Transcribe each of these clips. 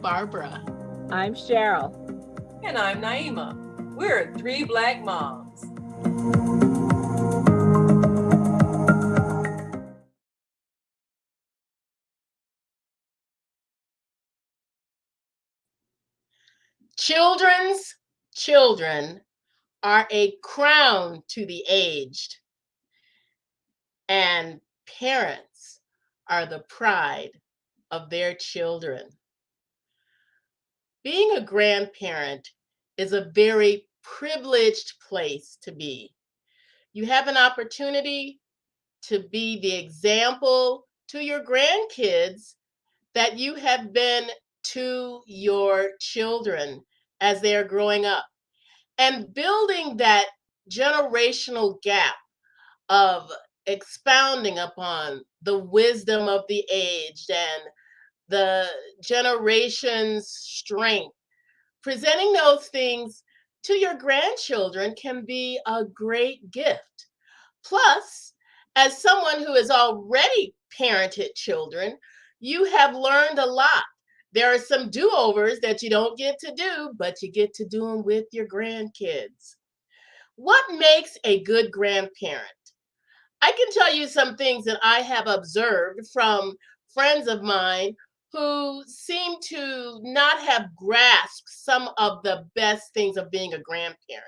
Barbara. I'm Cheryl. And I'm Naima. We're three Black moms. Children's children are a crown to the aged, and parents are the pride of their children. Being a grandparent is a very privileged place to be. You have an opportunity to be the example to your grandkids that you have been to your children as they are growing up, and building that generational gap of expounding upon the wisdom of the aged and the generation's strength. Presenting those things to your grandchildren can be a great gift. Plus, as someone who has already parented children, you have learned a lot. There are some do-overs that you don't get to do, but you get to do them with your grandkids. What makes a good grandparent? I can tell you some things that I have observed from friends of mine who seem to not have grasped some of the best things of being a grandparent.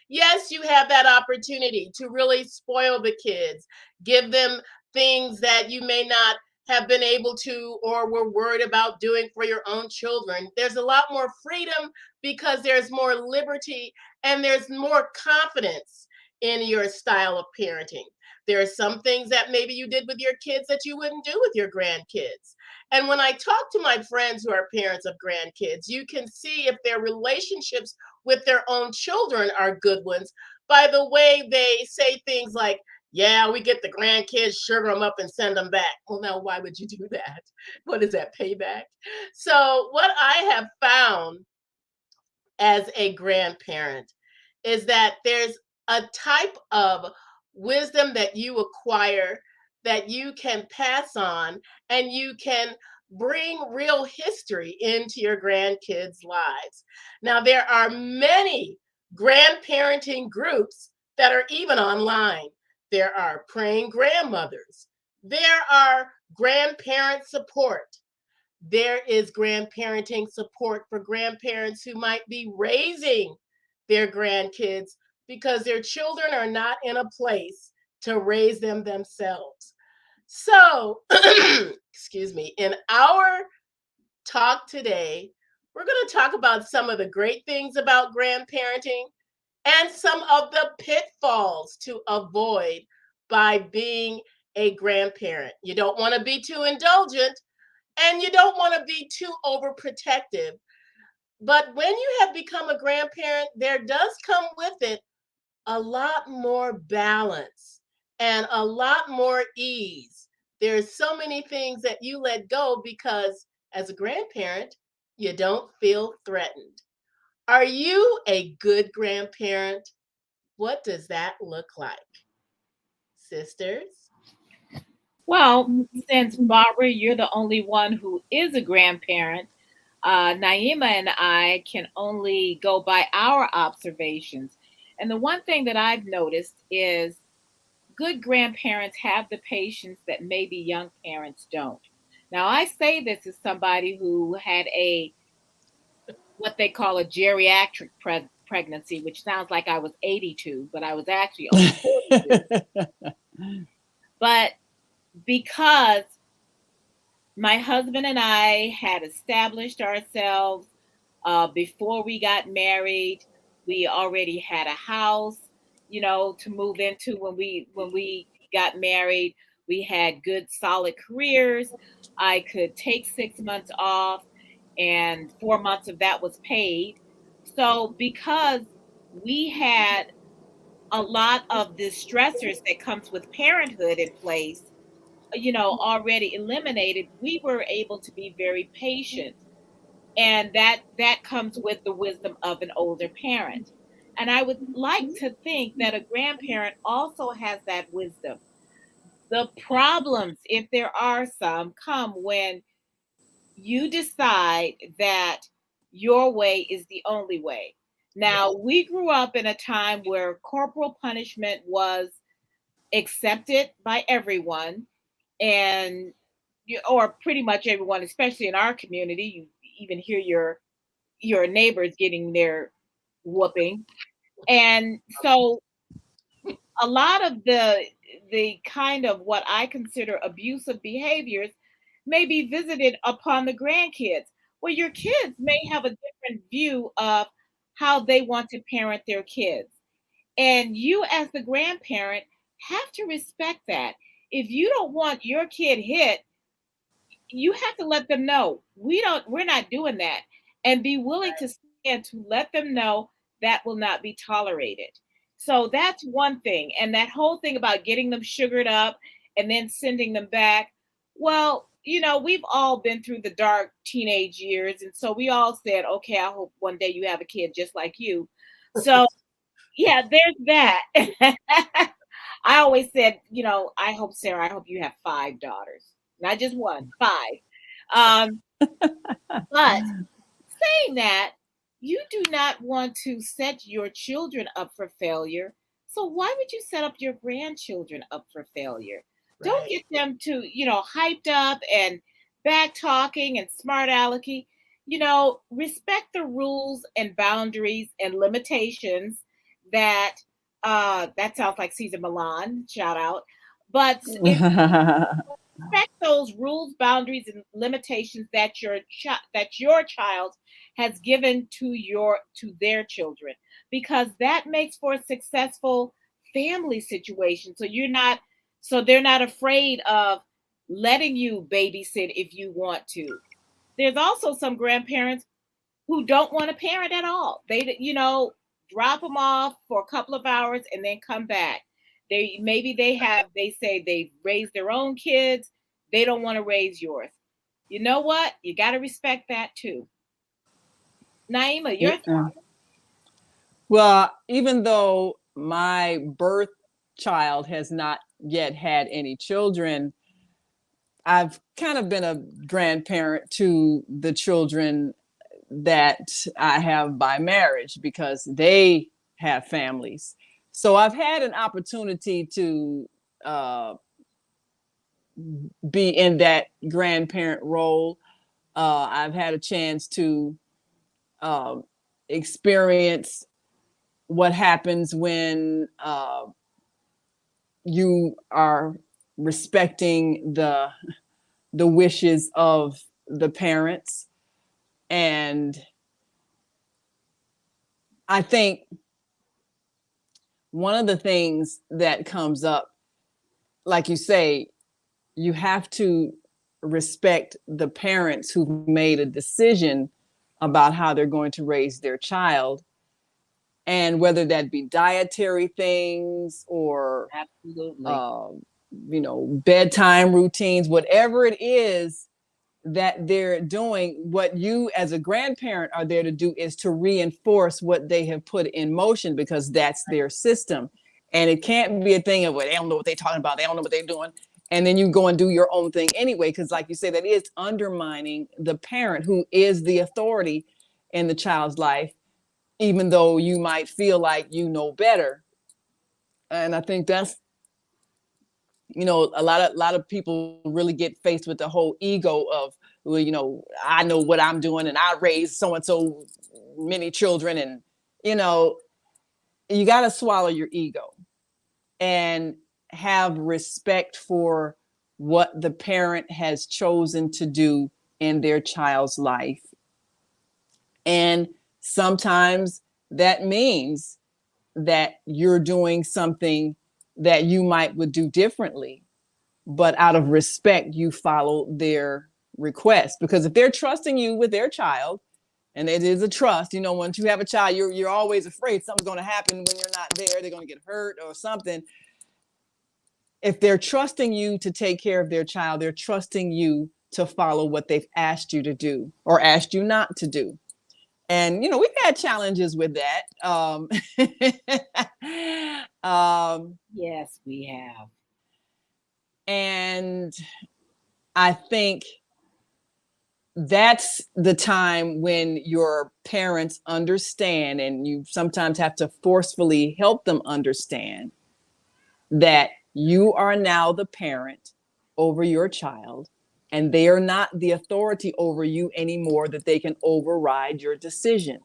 Yes, you have that opportunity to really spoil the kids, give them things that you may not have been able to or were worried about doing for your own children. There's a lot more freedom because there's more liberty and there's more confidence in your style of parenting. There are some things that maybe you did with your kids that you wouldn't do with your grandkids. And when I talk to my friends who are parents of grandkids, you can see if their relationships with their own children are good ones by the way they say things like, yeah, we get the grandkids, sugar them up and send them back. Well, now, why would you do that? What is that, payback? So, what I have found as a grandparent is that there's a type of wisdom that you acquire that you can pass on, and you can bring real history into your grandkids' lives. Now, there are many grandparenting groups that are even online. There are praying grandmothers. There are grandparent support. There is grandparenting support for grandparents who might be raising their grandkids because their children are not in a place to raise them themselves. So, excuse me, in our talk today, we're going to talk about some of the great things about grandparenting and some of the pitfalls to avoid by being a grandparent. You don't want to be too indulgent and you don't want to be too overprotective. But when you have become a grandparent, there does come with it a lot more balance and a lot more ease. There's so many things that you let go because as a grandparent, you don't feel threatened. Are you a good grandparent? What does that look like? Sisters? Well, since Barbara, you're the only one who is a grandparent, Naima and I can only go by our observations. And the one thing that I've noticed is good grandparents have the patience that maybe young parents don't. Now, I say this as somebody who had a what they call a geriatric pregnancy, which sounds like I was 82, but I was actually only 42. But because my husband and I had established ourselves before we got married, we already had a house, to move into when we got married. We had good solid careers. I could take 6 months off, and 4 months of that was paid. So because we had a lot of the stressors that comes with parenthood in place, already eliminated, we were able to be very patient, and that comes with the wisdom of an older parent. And I would like to think that a grandparent also has that wisdom. The problems, if there are some, come when you decide that your way is the only way. Now, we grew up in a time where corporal punishment was accepted by everyone, and or pretty much everyone, especially in our community. You even hear your neighbors getting their whooping, and so a lot of the kind of what I consider abusive behaviors may be visited upon the grandkids, where your kids may have a different view of how they want to parent their kids. And you, as the grandparent, have to respect that. If you don't want your kid hit, you have to let them know we're not doing that, and be willing to stand to let them know that will not be tolerated. So that's one thing. And that whole thing about getting them sugared up and then sending them back, well, we've all been through the dark teenage years, and so we all said, okay, I hope one day you have a kid just like you. So yeah, there's that. I always said, I hope, Sarah, I hope you have 5 daughters, not just one, 5. Um, but saying that, you do not want to set your children up for failure. So why would you set up your grandchildren up for failure? Don't Right. get them to, hyped up and back talking and smart alecky. Respect the rules and boundaries and limitations that that sounds like Caesar Milan, shout out. But if respect those rules, boundaries, and limitations that your child has given to their children, because that makes for a successful family situation. So they're not afraid of letting you babysit if you want to. There's also some grandparents who don't want to parent at all. They, drop them off for a couple of hours and then come back. They say they've raised their own kids. They don't want to raise yours. You know what? You got to respect that too. Naima, your Yeah. Well, even though my birth child has not yet had any children, I've kind of been a grandparent to the children that I have by marriage because they have families. So I've had an opportunity to uh, be in that grandparent role. I've had a chance to um, experience what happens when you are respecting the wishes of the parents. And I think one of the things that comes up, like you say, you have to respect the parents who've made a decision about how they're going to raise their child, and whether that be dietary things or absolutely. Bedtime routines, whatever it is that they're doing, what you as a grandparent are there to do is to reinforce what they have put in motion, because that's their system. And it can't be a thing of, well, they don't know what they're talking about, they don't know what they're doing, and then you go and do your own thing anyway, because like you say, that is undermining the parent who is the authority in the child's life, even though you might feel like you know better. And I think that's, a lot of people really get faced with the whole ego of, well, I know what I'm doing and I raised so and so many children, and you got to swallow your ego and have respect for what the parent has chosen to do in their child's life. And sometimes that means that you're doing something that you would do differently, but out of respect, you follow their request. Because if they're trusting you with their child, and it is a trust, once you have a child, you're always afraid something's going to happen when you're not there. They're going to get hurt or something. If they're trusting you to take care of their child, they're trusting you to follow what they've asked you to do or asked you not to do. And we've had challenges with that. Yes, we have. And I think that's the time when your parents understand, and you sometimes have to forcefully help them understand that you are now the parent over your child, and they are not the authority over you anymore, that they can override your decision.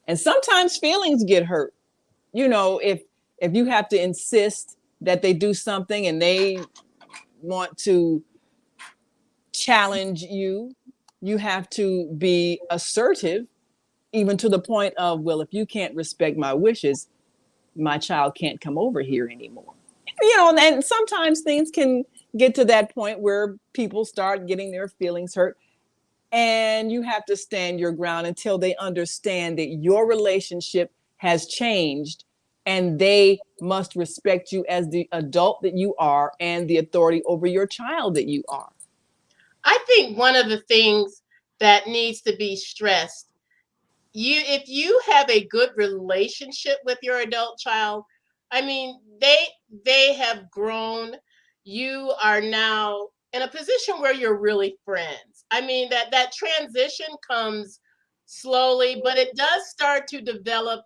And sometimes feelings get hurt. You know, if you have to insist that they do something and they want to challenge you, you have to be assertive, even to the point of, well, if you can't respect my wishes, my child can't come over here anymore. You know, and sometimes things can get to that point where people start getting their feelings hurt, and you have to stand your ground until they understand that your relationship has changed, and they must respect you as the adult that you are and the authority over your child that you are. I think one of the things that needs to be stressed, if you have a good relationship with your adult child, I mean, they have grown. You are now in a position where you're really friends. I mean, that transition comes slowly, but it does start to develop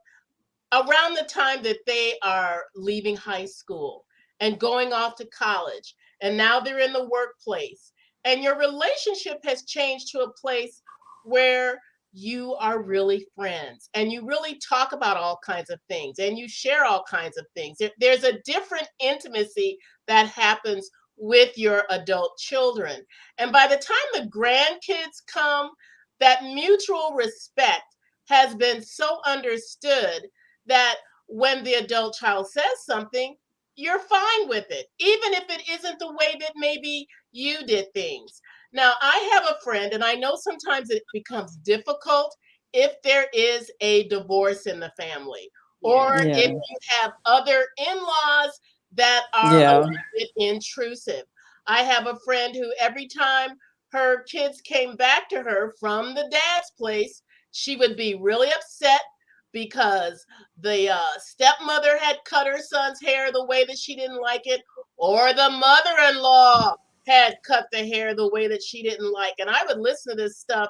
around the time that they are leaving high school and going off to college, and now they're in the workplace, and your relationship has changed to a place where you are really friends and you really talk about all kinds of things and you share all kinds of things. There's a different intimacy that happens with your adult children, and by the time the grandkids come, that mutual respect has been so understood that when the adult child says something, you're fine with it, even if it isn't the way that maybe you did things. Now, I have a friend, and I know sometimes it becomes difficult if there is a divorce in the family, or Yeah. if Yeah. you have other in laws that are a Yeah. little bit intrusive. I have a friend who, every time her kids came back to her from the dad's place, she would be really upset because the stepmother had cut her son's hair the way that she didn't like it, or the mother-in-law had cut the hair the way that she didn't like. And I would listen to this stuff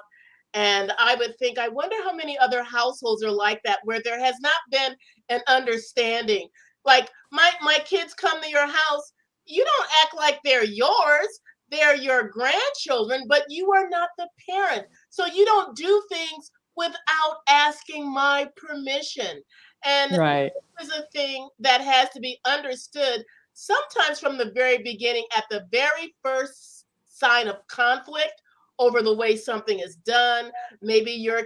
and I would think, I wonder how many other households are like that, where there has not been an understanding. Like, my kids come to your house, you don't act like they're yours. They're your grandchildren, but you are not the parent. So you don't do things without asking my permission. And Right. this is a thing that has to be understood sometimes from the very beginning, at the very first sign of conflict over the way something is done. Maybe your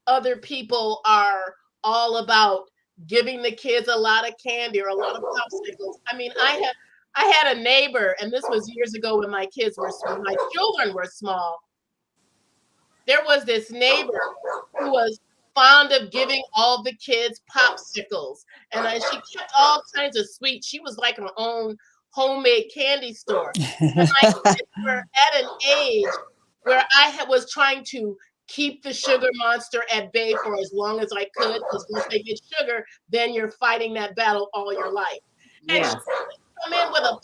other people are all about giving the kids a lot of candy or a lot of popsicles. I mean, I had a neighbor, and this was years ago when my children were small. There was this neighbor who was fond of giving all the kids popsicles, and she kept all kinds of sweets. She was like her own homemade candy store. And my kids were at an age where was trying to keep the sugar monster at bay for as long as I could, because once they get sugar, then you're fighting that battle all your life. And she Yes. would come in with a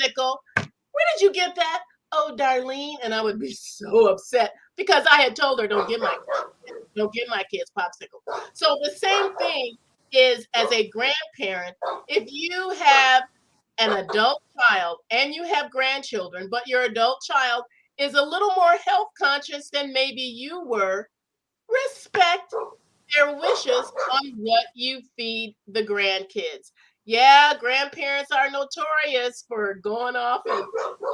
popsicle. Where did you get that? Oh, Darlene. And I would be so upset because I had told her, don't give my kids popsicle. So the same thing is, as a grandparent, if you have an adult child and you have grandchildren, but your adult child is a little more health conscious than maybe you were, respect their wishes on what you feed the grandkids. Yeah, grandparents are notorious for going off and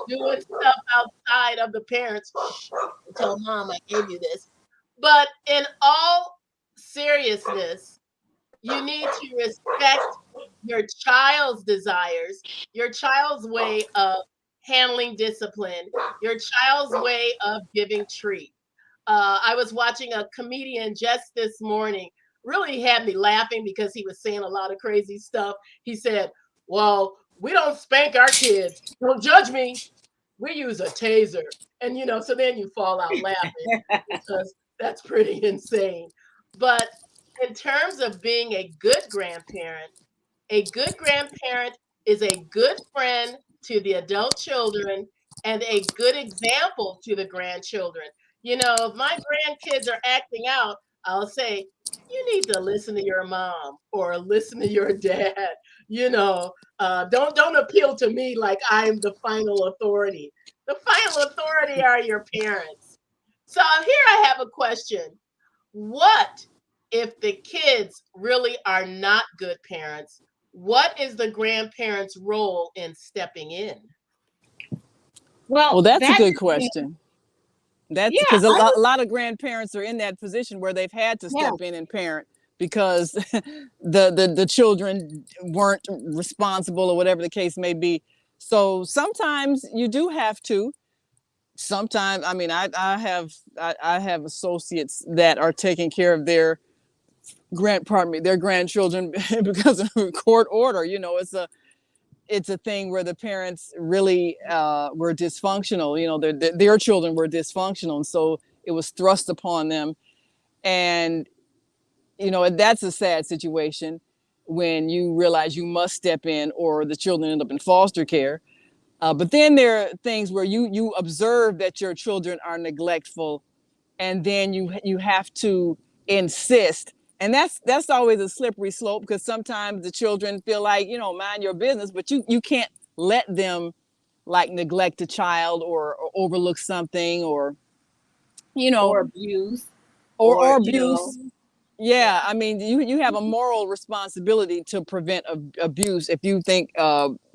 doing stuff outside of the parents. Shh, tell mom I gave you this. But in all seriousness, you need to respect your child's desires, your child's way of handling discipline, your child's way of giving treat. I was watching a comedian just this morning, really had me laughing because he was saying a lot of crazy stuff. He said, well, we don't spank our kids. Don't judge me. We use a taser. And, so then you fall out laughing because that's pretty insane. But in terms of being a good grandparent is a good friend to the adult children and a good example to the grandchildren. You know, if my grandkids are acting out, I'll say, you need to listen to your mom or listen to your dad. You know, don't appeal to me like I'm the final authority. The final authority are your parents. So here I have a question. What if the kids really are not good parents? What is the grandparents' role in stepping in? Well, that's a that good question. That's yeah, because a I lot, would, a lot of grandparents are in that position where they've had to yeah, step in and parent because the children weren't responsible or whatever the case may be. So sometimes you do have to. Sometimes, I mean, I have associates that are taking care of their pardon me, their grandchildren because of a court order. You know, it's a thing where the parents really were dysfunctional. You know, their children were dysfunctional, and so it was thrust upon them. And you know, that's a sad situation when you realize you must step in, or the children end up in foster care. But then there are things where you observe that your children are neglectful, and then you have to insist, and that's always a slippery slope because sometimes the children feel like, you know, mind your business, but you can't let them like neglect a child or overlook something, or you know, or abuse, or or abuse. yeah, Yeah, I mean, you have a moral responsibility to prevent abuse. If you think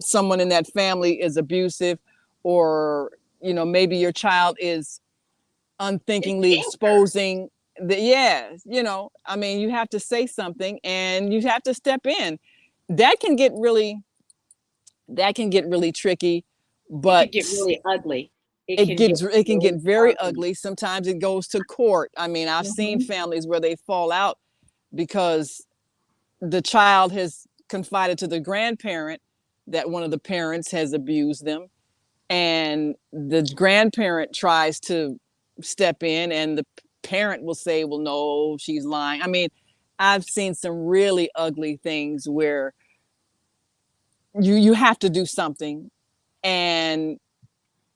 someone in that family is abusive, or you know, maybe your child is It's unthinkingly danger. exposing the, yeah, you know, I mean, you have to say something and you have to step in. That can get really, that can get really tricky, it but could get really ugly. It it can get gets, it can get really very ugly. ugly. Sometimes it goes to court. I mean, I've seen Hmm. families where they fall out because the child has confided to the grandparent that one of the parents has abused them, and the grandparent tries to step in and the parent will say, well, no, she's lying. I mean, I've seen some really ugly things where you have to do something, and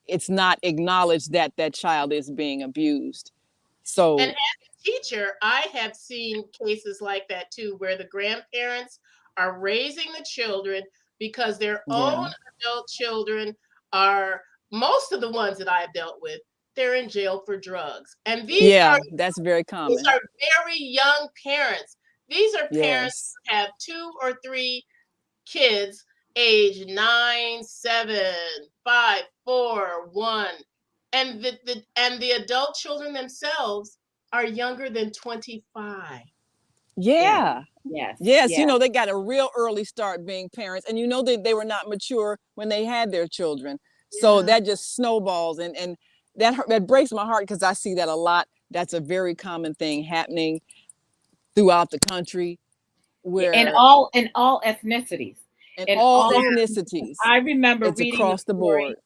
it's not acknowledged that that child is being abused. And So as a teacher, I have seen cases like that too, where the grandparents are raising the children because their yeah, own adult children are, most of the ones that I've dealt with, they're in jail for drugs. And yeah, that's very these common. are very young parents. These are parents Yes, who have 2 or 3 kids, age 9, 7, 5, 4, 1, and the adult children themselves are younger than 25. Yeah. yeah. Yes. Yes, you Yeah. know, they got a real early start being parents, and you know that they were not mature when they had their children. So Yeah. that just snowballs, and that breaks my heart because I see that a lot. That's a very common thing happening throughout the country, In where all ethnicities. in In all Yeah. all ethnicities, I remember it's reading a across the story. board.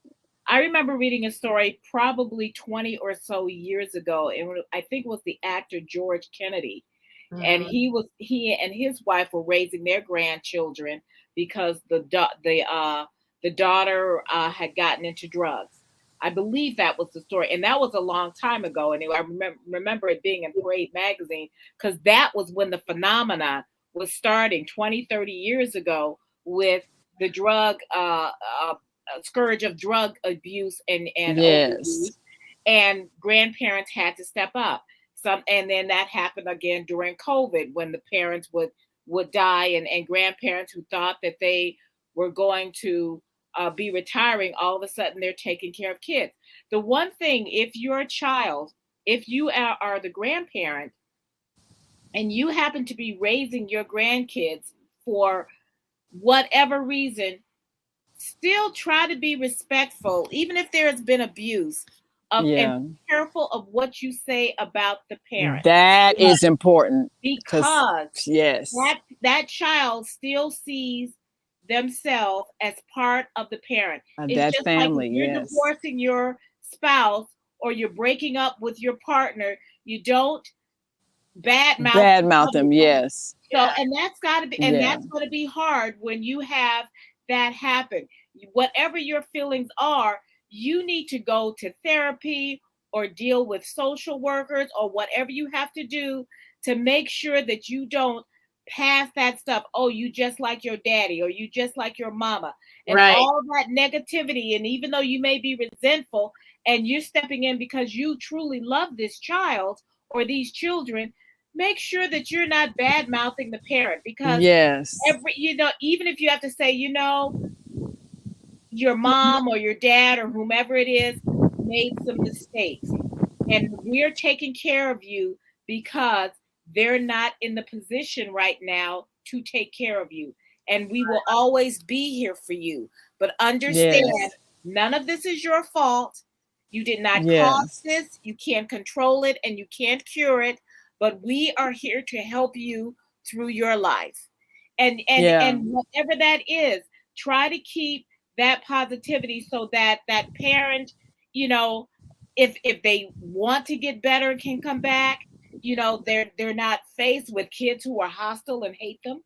I remember reading a story probably 20 or so years ago. I think it was the actor George Kennedy, and Mhm. he and his wife were raising their grandchildren because the daughter had gotten into drugs. I believe that was the story, and that was a long time ago. And I remember it being in Parade magazine because that was when the phenomena was starting 20, 30 years ago with the drug scourge of drug abuse and Yes. overuse, and grandparents had to step up. And then that happened again during COVID when the parents would die, and grandparents who thought that they were going to be retiring, all of a sudden they're taking care of kids. The one thing, if you're a child, if you are the grandparent and you happen to be raising your grandkids for whatever reason, still try to be respectful, even if there has been abuse, of and Yeah, be careful of what you say about the parent. that is important because, Because yes, that child still sees themselves as part of the parent. It's that just like if family, you're yes. divorcing your spouse or you're breaking up with your partner, you don't badmouth Bad the mouth other them, one. yes. So, Yeah. and that's got to be, and Yeah, that's going to be hard when you have that happen. Whatever your feelings are, you need to go to therapy or deal with social workers or whatever you have to do to make sure that you don't pass that stuff. Oh, you just like your daddy, or you just like your mama, and Right. all that negativity. And even though you may be resentful and you're stepping in because you truly love this child or these children, make sure that you're not bad mouthing the parent, because Yes. even if you have to say, your mom or your dad or whomever it is made some mistakes, and we're taking care of you because they're not in the position right now to take care of you, and we will always be here for you. But understand, Yes. none of this is your fault. You did not cause Yes. this. You can't control it and you can't cure it, but we are here to help you through your life. And whatever that is, try to keep that positivity so that that parent, you know, if they want to get better and can come back, they're not faced with kids who are hostile and hate them.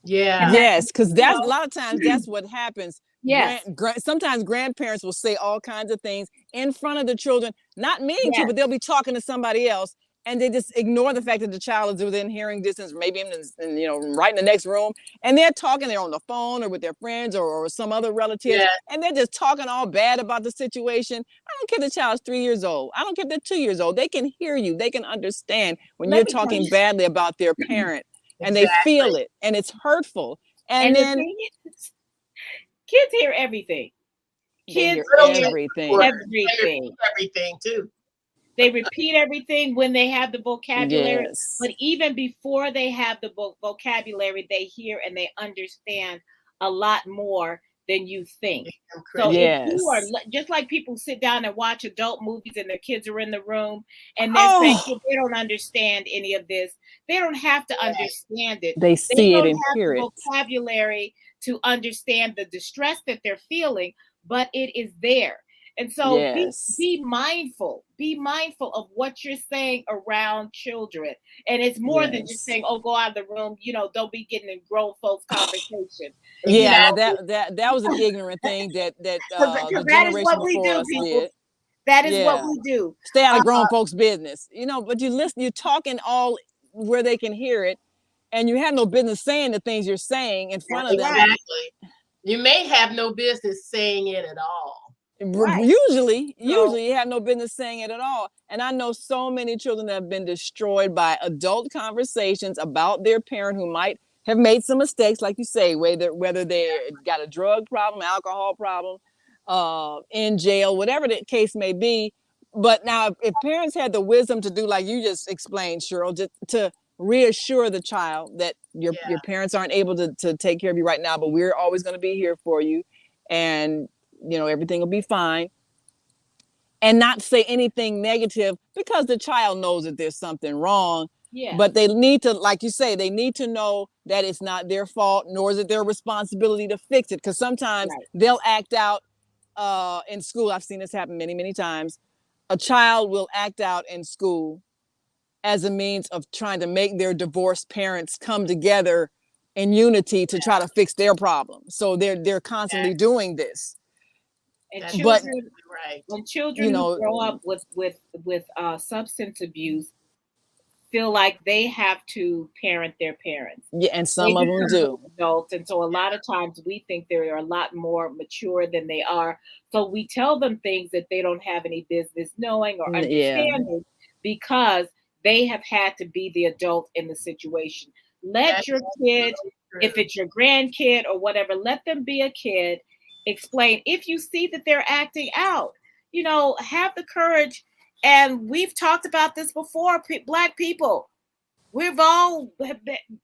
Yeah. Yes, because that's a know, lot of times that's what happens. yes, Sometimes grandparents will say all kinds of things in front of the children, not meaning to, yes, but they'll be talking to somebody else, and they just ignore the fact that the child is within hearing distance, maybe right in the next room, and they're talking. They're on the phone or with their friends or some other relatives, Yeah. and they're just talking all bad about the situation. I don't care if the child's 3 years old. I don't care if they're 2 years old. They can hear you. They can understand when let you're me tell talking you. badly about their parent, and they feel Exactly. it, and it's hurtful. And And the then thing is, kids hear everything. they hear Kids Little hear everything. words. They repeat everything. everything too. They repeat everything when they have the vocabulary, Yes. but even before they have the vocabulary, they hear and they understand a lot more than you think. I'm So crazy. if you are Yes. just like people sit down and watch adult movies and their kids are in the room and they're saying, Oh, "Oh, they don't understand any of this." They don't have to understand it. they They see it don't and have hear the it. vocabulary to understand the distress that they're feeling, but it is there. And so Yes. be mindful. Be mindful of what you're saying around children. And it's more than just Yes. saying, "Oh, go out of the room, don't be getting in grown folks conversation." You Yeah, know, now that was an ignorant thing that because the that is generation what we before do, us people. did. That is what Yeah. we do. Stay out Uh, of grown folks' business. But you listen, you're talking all where they can hear it, and you have no business saying the things you're saying in front that's of them. right. Exactly. You may have no business saying it at all. Right. Usually So you have no business saying it at all. And I know so many children that have been destroyed by adult conversations about their parent who might have made some mistakes, like you say, whether they got a drug problem, alcohol problem, in jail, whatever the case may be. But now, if parents had the wisdom to do like you just explained, Cheryl, just to reassure the child that your Yeah. parents aren't able to take care of you right now, but we're always going to be here for you, and everything will be fine, and not say anything negative, because the child knows that there's something wrong. yeah, But they need to, like you say, they need to know that it's not their fault, nor is it their responsibility to fix it, because sometimes right. they'll act out in school. I've seen this happen many, many times. A child will act out in school as a means of trying to make their divorced parents come together in unity to try to fix their problem. So they're constantly doing this. And That's But children, right. when children you who know, grow up with substance abuse feel like they have to parent their parents. yeah, and They some of them become do. adults, and so a lot of times we think they're a lot more mature than they are. So we tell them things that they don't have any business knowing or Yeah. understanding because they have had to be the adult in the situation. That Let your is kid, so if true. it's your grandkid or whatever, let them be a kid. Explain if you see that they're acting out. Have the courage. And we've talked about this before. Black people, we've all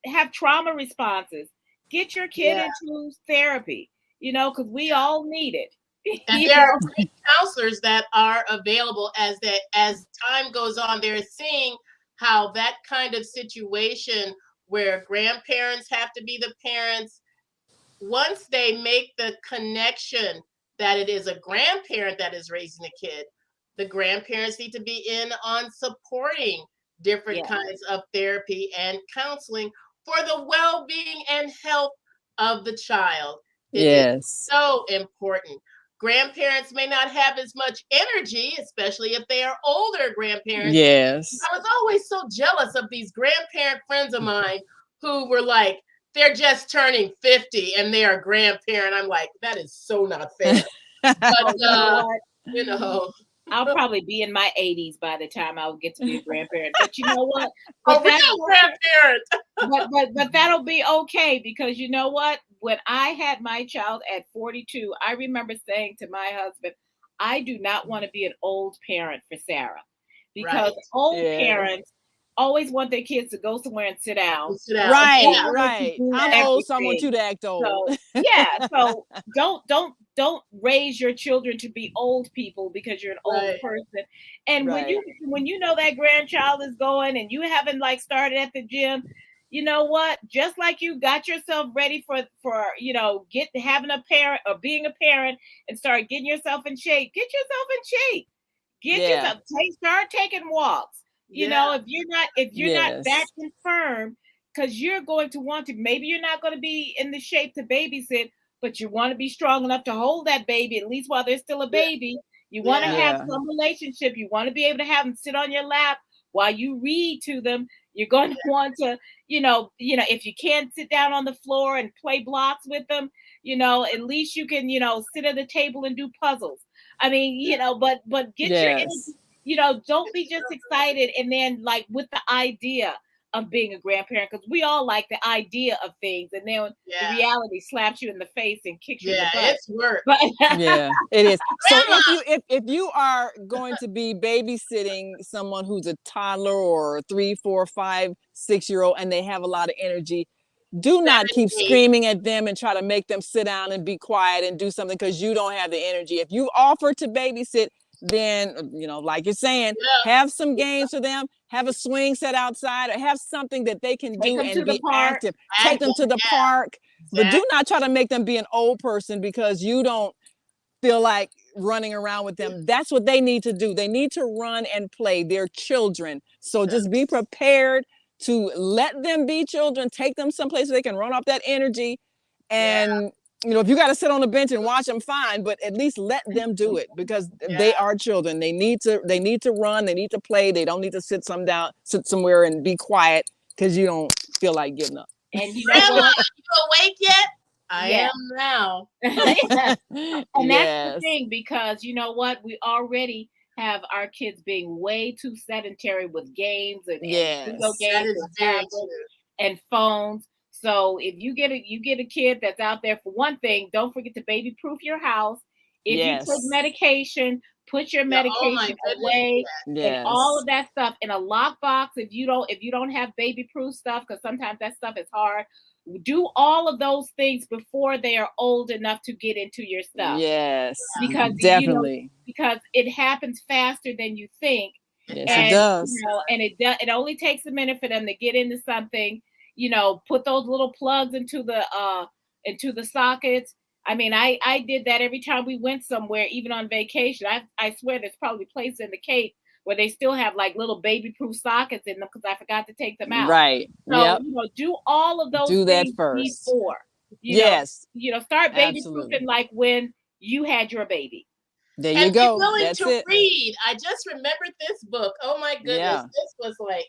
have trauma responses. Get your kid Yeah. into therapy, because we all need it. And there are great counselors that are available as time goes on. They're seeing how that kind of situation where grandparents have to be the parents, once they make the connection that it is a grandparent that is raising a kid, the grandparents need to be in on supporting different Yeah. kinds of therapy and counseling for the well-being and health of the child. It is Yes. so important. grandparents may not have as much energy, especially if they are older grandparents. Yes. I was always so jealous of these grandparent friends of mine who were like, they're just turning 50 and they are grandparent. I'm like, that is so not fair. But, You know what? you know, I'll probably be in my 80s by the time I'll get to be a grandparent. But you know what? a But real grandparent. but that'll be okay, because you know what? When I had my child at 42, I remember saying to my husband, I do not want to be an old parent for Sarah, because Right. old Yeah. parents always want their kids to go somewhere and sit down. Sit down. Right, Yeah. right. do I'm old, so I want everything. you to act old. So yeah, so don't raise your children to be old people because you're an old Right. person. And Right. when you know that grandchild is going and you haven't like started at the gym, you know what? Just like you got yourself ready for having a parent or being a parent and start getting yourself in shape. Get yourself in shape. Yeah. Start taking walks. You know, if you're not Yes. that confirmed, because you're going to want to, maybe you're not going to be in the shape to babysit, but you want to be strong enough to hold that baby at least while they're still a baby. You want to have Yeah. some relationship. You want to be able to have them sit on your lap while you read to them. You're going to want to, if you can't sit down on the floor and play blocks with them, at least you can, sit at the table and do puzzles. I mean, but get your energy. Yes. Don't be just excited and then like with the idea of being a grandparent, because we all like the idea of things, and then Yeah. the reality slaps you in the face and kicks you in Yeah, the butt. it's work. But Yeah, it is. So Grandma! if you are going to be babysitting someone who's a toddler or 3, 4, 5, 6-year-old and they have a lot of energy, do not keep 7, 8. screaming at them and try to make them sit down and be quiet and do something because you don't have the energy. If you offer to babysit, then like you're saying, Yeah. have some games for them, have a swing set outside, or have something that they can Take do them to and the be park. active. Take them to the Yeah. park. But Exactly. do not try to make them be an old person because you don't feel like running around with them. That's what they need to do. They need to run and play. They're children. So just be prepared to let them be children. Take them someplace where they can run off that energy. And if you got to sit on the bench and watch them, fine, but at least let them do it because they are children. They need to run, they need to play. They don't need to sit somewhere and be quiet because you don't feel like getting up. And you know Grandma, what? you awake yet? I Yeah. am now. And that's the Yes. thing, because you know what? We already have our kids being way too sedentary with games and Yes. video That games is and very tablets true. and phones. So if you get a kid that's out there, for one thing, don't forget to baby proof your house. If you take Yes. medication, put your Yeah, oh my medication goodness, away and all Yes. of that stuff in a lockbox. If you don't have baby proof stuff, because sometimes that stuff is hard. Do all of those things before they are old enough to get into your stuff. Yes. Because Definitely. because it happens faster than you think. Yes, And it does. and it only takes a minute for them to get into something, put those little plugs into the sockets. I mean, I did that every time we went somewhere, even on vacation. I swear there's probably places in the Cape where they still have like little baby proof sockets in them because I forgot to take them out. Right. So, Yep. Do all of those Do that things first. before. Yes. Start baby Absolutely. proofing like when you had your baby. There you And be go. willing That's to it. read. I just remembered this book. Oh my goodness. Yeah. This was like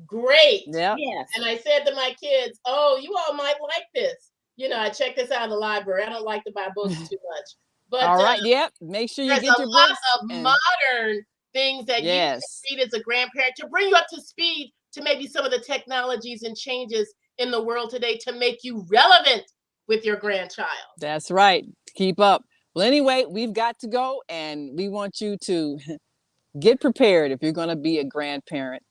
great. Yep. Yes. And I said to my kids, oh, you all might like this. I checked this out in the library. I don't like to buy books too much. But All right. Yep. Make sure you there's get a your lot books. of and- modern things that Yes. you can read as a grandparent to bring you up to speed to maybe some of the technologies and changes in the world today to make you relevant with your grandchild. That's right. Keep up. Well, anyway, we've got to go, and we want you to get prepared if you're going to be a grandparent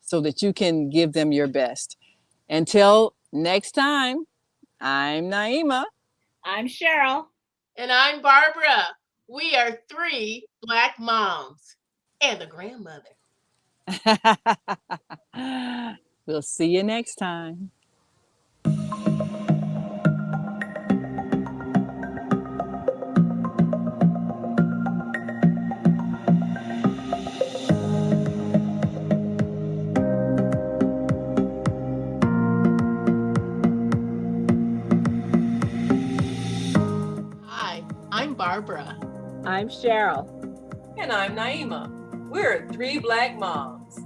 so that you can give them your best. Until next time, I'm Naima. I'm Cheryl. And I'm Barbara. We are 3 Black moms and a grandmother. We'll see you next time. Hi, I'm Barbara. I'm Cheryl. And I'm Naima. We're 3 Black Moms.